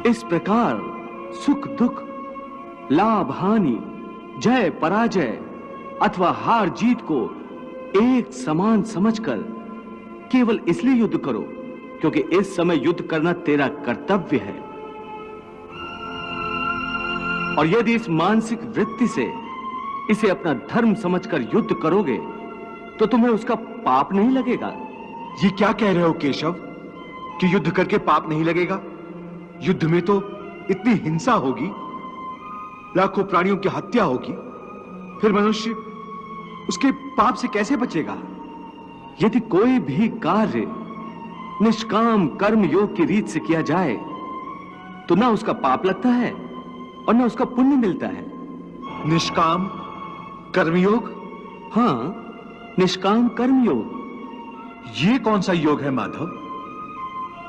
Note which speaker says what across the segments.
Speaker 1: इस प्रकार सुख दुख, लाभ हानि, जय पराजय अथवा हार जीत को एक समान समझकर केवल इसलिए युद्ध करो क्योंकि इस समय युद्ध करना तेरा कर्तव्य है। और यदि इस मानसिक वृत्ति से इसे अपना धर्म समझकर युद्ध करोगे तो तुम्हें उसका पाप नहीं लगेगा।
Speaker 2: ये क्या कह रहे हो केशव कि युद्ध करके पाप नहीं लगेगा? युद्ध में तो इतनी हिंसा होगी, लाखों प्राणियों की हत्या होगी, फिर मनुष्य उसके पाप से कैसे बचेगा?
Speaker 1: यदि कोई भी कार्य निष्काम कर्म योग की रीत से किया जाए तो ना उसका पाप लगता है और ना उसका पुण्य मिलता है।
Speaker 2: निष्काम कर्मयोग?
Speaker 1: हाँ, निष्काम कर्मयोग।
Speaker 2: ये कौन सा योग है माधव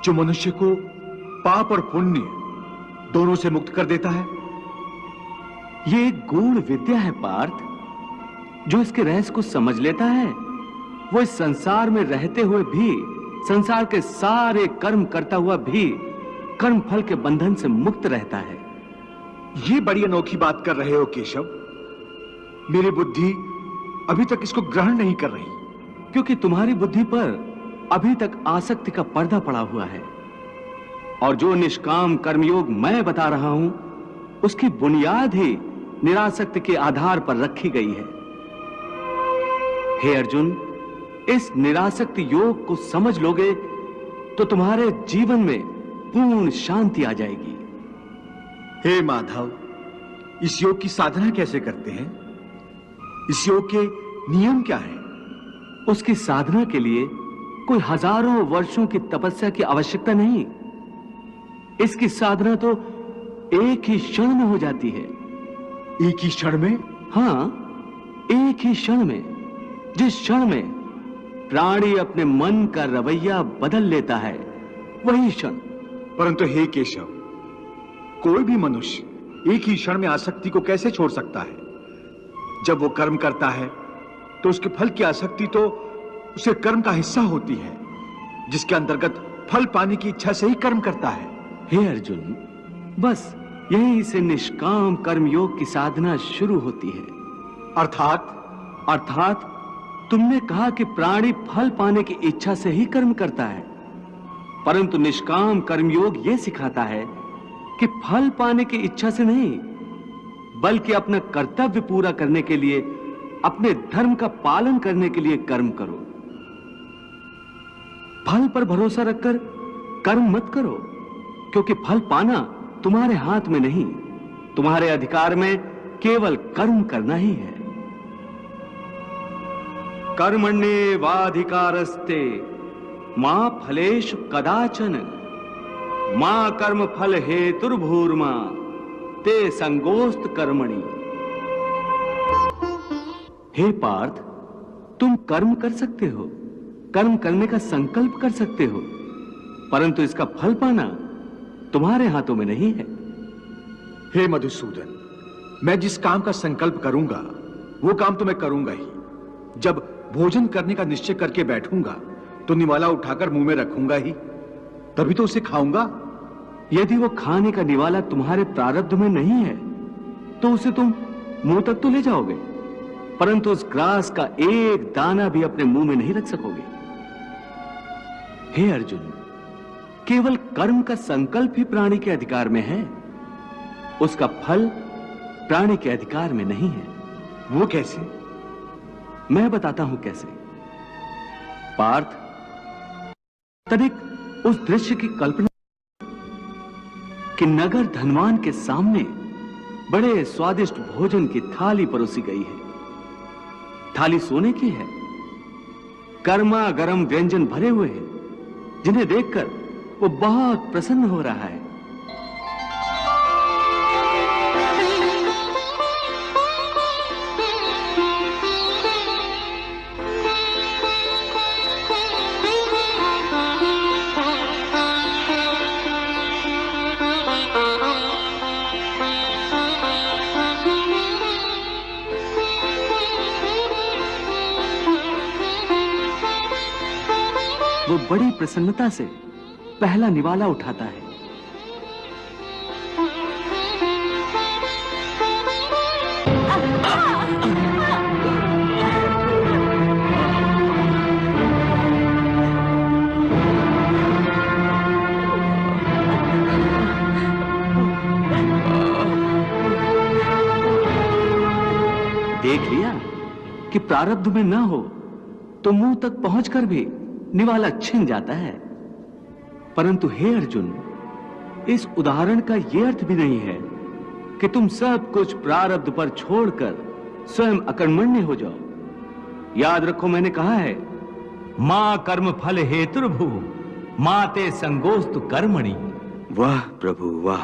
Speaker 2: जो मनुष्य को पाप और पुण्य दोनों से मुक्त कर देता है?
Speaker 1: ये एक गूढ़ विद्या है पार्थ। जो इसके रहस्य को समझ लेता है वो इस संसार में रहते हुए भी, संसार के सारे कर्म करता हुआ भी कर्म फल के बंधन से मुक्त रहता है।
Speaker 2: ये बड़ी अनोखी बात कर रहे हो केशव। मेरी बुद्धि अभी तक इसको ग्रहण नहीं कर रही।
Speaker 1: क्योंकि तुम्हारी बुद्धि पर अभी तक आसक्ति का पर्दा पड़ा हुआ है। और जो निष्काम कर्मयोग मैं बता रहा हूं उसकी बुनियाद ही निरासक्ति के आधार पर रखी गई है। हे अर्जुन, इस निरासक्ति योग को समझ लोगे तो तुम्हारे जीवन में पूर्ण शांति आ जाएगी।
Speaker 2: हे माधव, इस योग की साधना कैसे करते हैं? इस योग के नियम क्या हैं?
Speaker 1: उसकी साधना के लिए कोई हजारों वर्षों की तपस्या की आवश्यकता नहीं। इसकी साधना तो एक ही क्षण में हो जाती है।
Speaker 2: एक ही क्षण में?
Speaker 1: हाँ, एक ही क्षण में। जिस क्षण में प्राणी अपने मन का रवैया बदल लेता है वही क्षण।
Speaker 2: परंतु हे केशव, कोई भी मनुष्य एक ही क्षण में आसक्ति को कैसे छोड़ सकता है? जब वो कर्म करता है तो उसके फल की आसक्ति तो उसे कर्म का हिस्सा होती है, जिसके अंतर्गत फल पाने की इच्छा से ही कर्म करता है।
Speaker 1: हे अर्जुन, बस यहीं से निष्काम कर्मयोग की साधना शुरू होती है। अर्थात तुमने कहा कि प्राणी फल पाने की इच्छा से ही कर्म करता है, परंतु निष्काम कर्मयोग यह सिखाता है कि फल पाने की इच्छा से नहीं, बल्कि अपना कर्तव्य पूरा करने के लिए, अपने धर्म का पालन करने के लिए कर्म करो। फल पर भरोसा रखकर कर्म मत करो, क्योंकि फल पाना तुम्हारे हाथ में नहीं, तुम्हारे अधिकार में केवल कर्म करना ही है। कर्मण्येवाधिकारस्ते मा फलेषु कदाचन मा कर्म फल हेतुर्भूर्मा ते संगोस्त कर्मणि। हे पार्थ, तुम कर्म कर सकते हो, कर्म करने का संकल्प कर सकते हो, परंतु इसका फल पाना तुम्हारे हाथों में नहीं है।
Speaker 2: हे मधुसूदन, मैं जिस काम का संकल्प करूंगा वो काम तो मैं करूंगा ही। जब भोजन करने का निश्चय करके बैठूंगा तो निवाला उठाकर मुंह में रखूंगा ही, तभी तो उसे खाऊंगा।
Speaker 1: यदि वो खाने का निवाला तुम्हारे प्रारब्ध में नहीं है तो उसे तुम मुंह तक तो ले जाओगे, परंतु उस ग्रास का एक दाना भी अपने मुंह में नहीं रख सकोगे। हे अर्जुन, केवल कर्म का संकल्प ही प्राणी के अधिकार में है, उसका फल प्राणी के अधिकार में नहीं है।
Speaker 2: वो कैसे?
Speaker 1: मैं बताता हूं कैसे। पार्थ, तनिक उस दृश्य की कल्पना कि नगर धनवान के सामने बड़े स्वादिष्ट भोजन की थाली परोसी गई है। थाली सोने की है, गर्मा गर्म व्यंजन भरे हुए हैं, जिन्हें देखकर वो बहुत प्रसन्न हो रहा है। वो बड़ी प्रसन्नता से पहला निवाला उठाता है। प्रारब्ध में ना हो तो मुंह तक पहुंचकर भी निवाला छिन जाता है। परंतु हे अर्जुन, इस उदाहरण का यह अर्थ भी नहीं है कि तुम सब कुछ प्रारब्ध पर छोड़कर स्वयं अकर्मण्य हो जाओ। याद रखो, मैंने कहा है,
Speaker 3: मां कर्म फल हेतुर्भु माते संगोस्तु कर्मणि।
Speaker 1: वाह प्रभु वाह।